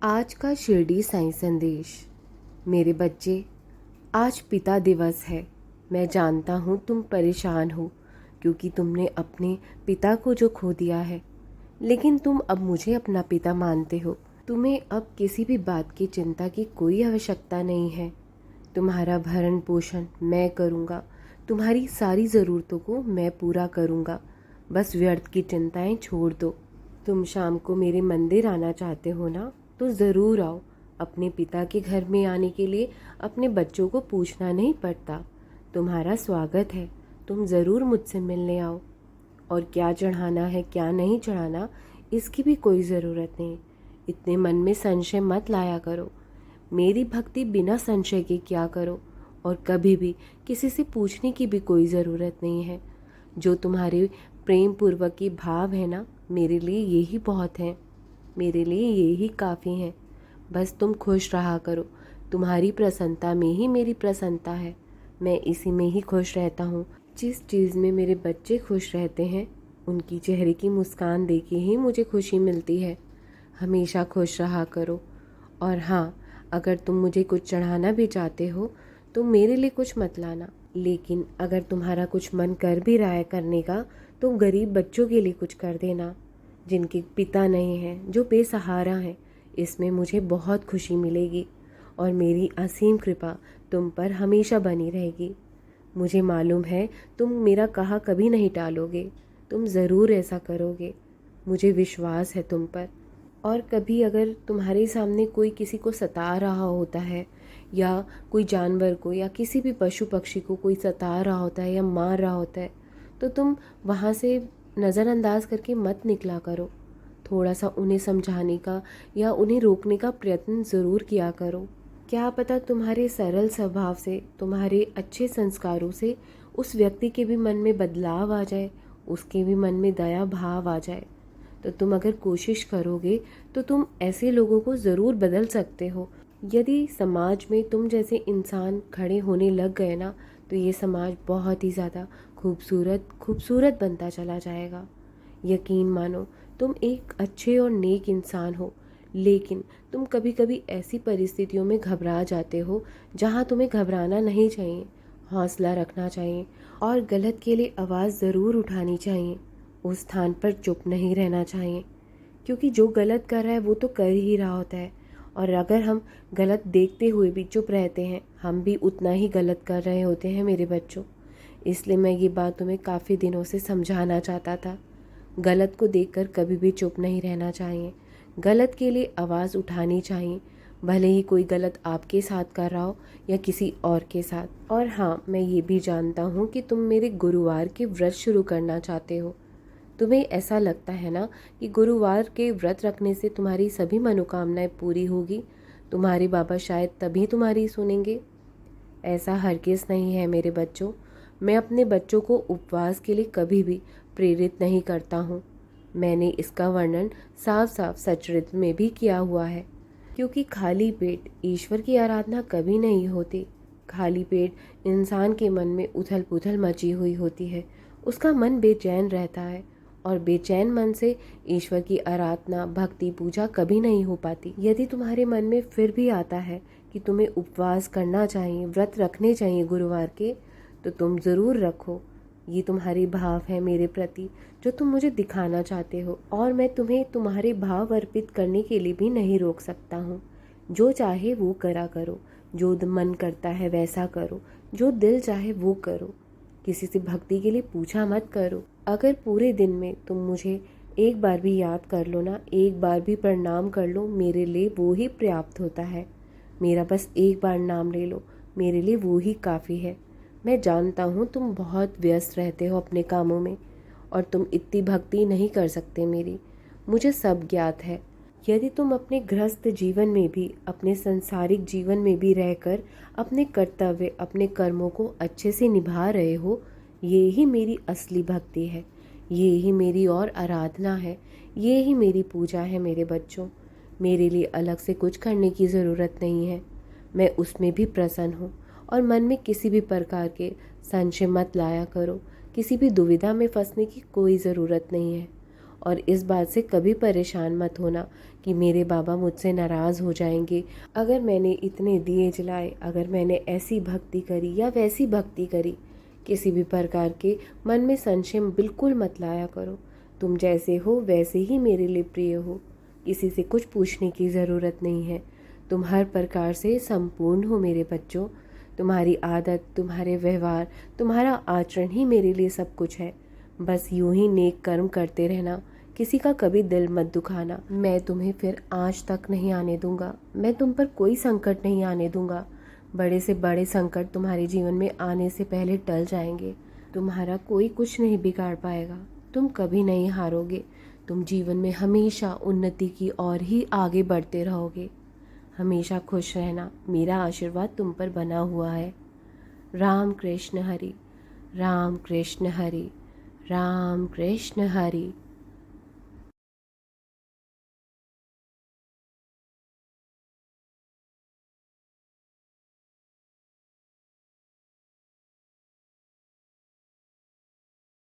आज का शिरडी साईं संदेश। मेरे बच्चे, आज पिता दिवस है। मैं जानता हूँ तुम परेशान हो क्योंकि तुमने अपने पिता को जो खो दिया है, लेकिन तुम अब मुझे अपना पिता मानते हो। तुम्हें अब किसी भी बात की चिंता की कोई आवश्यकता नहीं है। तुम्हारा भरण पोषण मैं करूँगा, तुम्हारी सारी ज़रूरतों को मैं पूरा करूँगा। बस व्यर्थ की चिंताएं छोड़ दो। तुम शाम को मेरे मंदिर आना चाहते हो ना, तो ज़रूर आओ। अपने पिता के घर में आने के लिए अपने बच्चों को पूछना नहीं पड़ता। तुम्हारा स्वागत है, तुम ज़रूर मुझसे मिलने आओ। और क्या चढ़ाना है क्या नहीं चढ़ाना, इसकी भी कोई ज़रूरत नहीं। इतने मन में संशय मत लाया करो। मेरी भक्ति बिना संशय के क्या करो, और कभी भी किसी से पूछने की भी कोई ज़रूरत नहीं है। जो तुम्हारे प्रेम पूर्वक की भाव है ना, मेरे लिए यही बहुत है, मेरे लिए यही काफ़ी है। बस तुम खुश रहा करो। तुम्हारी प्रसन्नता में ही मेरी प्रसन्नता है। मैं इसी में ही खुश रहता हूँ। जिस चीज़ में मेरे बच्चे खुश रहते हैं, उनकी चेहरे की मुस्कान देख के ही मुझे खुशी मिलती है। हमेशा खुश रहा करो। और हाँ, अगर तुम मुझे कुछ चढ़ाना भी चाहते हो तो मेरे लिए कुछ मत लाना। लेकिन अगर तुम्हारा कुछ मन कर भी रहा है करने का, तो गरीब बच्चों के लिए कुछ कर देना, जिनके पिता नहीं हैं, जो बेसहारा हैं। इसमें मुझे बहुत खुशी मिलेगी और मेरी असीम कृपा तुम पर हमेशा बनी रहेगी। मुझे मालूम है तुम मेरा कहा कभी नहीं टालोगे। तुम ज़रूर ऐसा करोगे, मुझे विश्वास है तुम पर। और कभी अगर तुम्हारे सामने कोई किसी को सता रहा होता है, या कोई जानवर को या किसी भी पशु पक्षी को कोई सता रहा होता है या मार रहा होता है, तो तुम वहाँ से नज़रअंदाज करके मत निकला करो। थोड़ा सा उन्हें समझाने का या उन्हें रोकने का प्रयत्न ज़रूर किया करो। क्या पता तुम्हारे सरल स्वभाव से, तुम्हारे अच्छे संस्कारों से उस व्यक्ति के भी मन में बदलाव आ जाए, उसके भी मन में दया भाव आ जाए। तो तुम अगर कोशिश करोगे तो तुम ऐसे लोगों को ज़रूर बदल सकते हो। यदि समाज में तुम जैसे इंसान खड़े होने लग गए ना, तो ये समाज बहुत ही ज़्यादा खूबसूरत खूबसूरत बनता चला जाएगा। यकीन मानो, तुम एक अच्छे और नेक इंसान हो, लेकिन तुम कभी कभी ऐसी परिस्थितियों में घबरा जाते हो जहाँ तुम्हें घबराना नहीं चाहिए। हौसला रखना चाहिए और गलत के लिए आवाज़ ज़रूर उठानी चाहिए। उस स्थान पर चुप नहीं रहना चाहिए, क्योंकि जो गलत कर रहा है वो तो कर ही रहा होता है। और अगर हम गलत देखते हुए भी चुप रहते हैं, हम भी उतना ही गलत कर रहे होते हैं मेरे बच्चों। इसलिए मैं ये बात तुम्हें काफ़ी दिनों से समझाना चाहता था। गलत को देखकर कभी भी चुप नहीं रहना चाहिए। गलत के लिए आवाज़ उठानी चाहिए, भले ही कोई गलत आपके साथ कर रहा हो या किसी और के साथ। और हाँ, मैं ये भी जानता हूँ कि तुम मेरे गुरुवार के व्रत शुरू करना चाहते हो। तुम्हें ऐसा लगता है ना कि गुरुवार के व्रत रखने से तुम्हारी सभी मनोकामनाएं पूरी होगी, तुम्हारे बाबा शायद तभी तुम्हारी सुनेंगे। ऐसा हरगिज़ नहीं है मेरे बच्चों। मैं अपने बच्चों को उपवास के लिए कभी भी प्रेरित नहीं करता हूँ। मैंने इसका वर्णन साफ साफ सचरित्र में भी किया हुआ है, क्योंकि खाली पेट ईश्वर की आराधना कभी नहीं होती। खाली पेट इंसान के मन में उथल पुथल मची हुई होती है, उसका मन बेचैन रहता है, और बेचैन मन से ईश्वर की आराधना भक्ति पूजा कभी नहीं हो पाती। यदि तुम्हारे मन में फिर भी आता है कि तुम्हें उपवास करना चाहिए, व्रत रखने चाहिए गुरुवार के, तो तुम ज़रूर रखो। ये तुम्हारी भाव है मेरे प्रति, जो तुम मुझे दिखाना चाहते हो, और मैं तुम्हें तुम्हारे भाव अर्पित करने के लिए भी नहीं रोक सकता हूँ। जो चाहे वो करा करो, जो मन करता है वैसा करो, जो दिल चाहे वो करो। किसी से भक्ति के लिए पूछा मत करो। अगर पूरे दिन में तुम मुझे एक बार भी याद कर लो ना, एक बार भी प्रणाम कर लो, मेरे लिए वो ही पर्याप्त होता है। मेरा बस एक बार नाम ले लो, मेरे लिए वो ही काफ़ी है। मैं जानता हूँ तुम बहुत व्यस्त रहते हो अपने कामों में, और तुम इतनी भक्ति नहीं कर सकते मेरी, मुझे सब ज्ञात है। यदि तुम अपने गृहस्थ जीवन में भी, अपने सांसारिक जीवन में भी रहकर अपने कर्तव्य, अपने कर्मों को अच्छे से निभा रहे हो, ये ही मेरी असली भक्ति है, ये ही मेरी और आराधना है, ये ही मेरी पूजा है मेरे बच्चों। मेरे लिए अलग से कुछ करने की ज़रूरत नहीं है। मैं उसमें भी प्रसन्न हूँ। और मन में किसी भी प्रकार के संशय मत लाया करो, किसी भी दुविधा में फंसने की कोई ज़रूरत नहीं है। और इस बात से कभी परेशान मत होना कि मेरे बाबा मुझसे नाराज़ हो जाएंगे अगर मैंने इतने दिए जलाए, अगर मैंने ऐसी भक्ति करी या वैसी भक्ति करी। किसी भी प्रकार के मन में संशय बिल्कुल मत लाया करो। तुम जैसे हो वैसे ही मेरे लिए प्रिय हो, किसी से कुछ पूछने की ज़रूरत नहीं है। तुम हर प्रकार से संपूर्ण हो मेरे बच्चों। तुम्हारी आदत, तुम्हारे व्यवहार, तुम्हारा आचरण ही मेरे लिए सब कुछ है। बस यूं ही नेक कर्म करते रहना, किसी का कभी दिल मत दुखाना। मैं तुम्हें फिर आज तक नहीं आने दूंगा, मैं तुम पर कोई संकट नहीं आने दूंगा। बड़े से बड़े संकट तुम्हारे जीवन में आने से पहले टल जाएंगे। तुम्हारा कोई कुछ नहीं बिगाड़ पाएगा, तुम कभी नहीं हारोगे। तुम जीवन में हमेशा उन्नति की ओर ही आगे बढ़ते रहोगे। हमेशा खुश रहना, मेरा आशीर्वाद तुम पर बना हुआ है। राम कृष्ण हरि, राम कृष्ण हरि, राम कृष्ण हरि।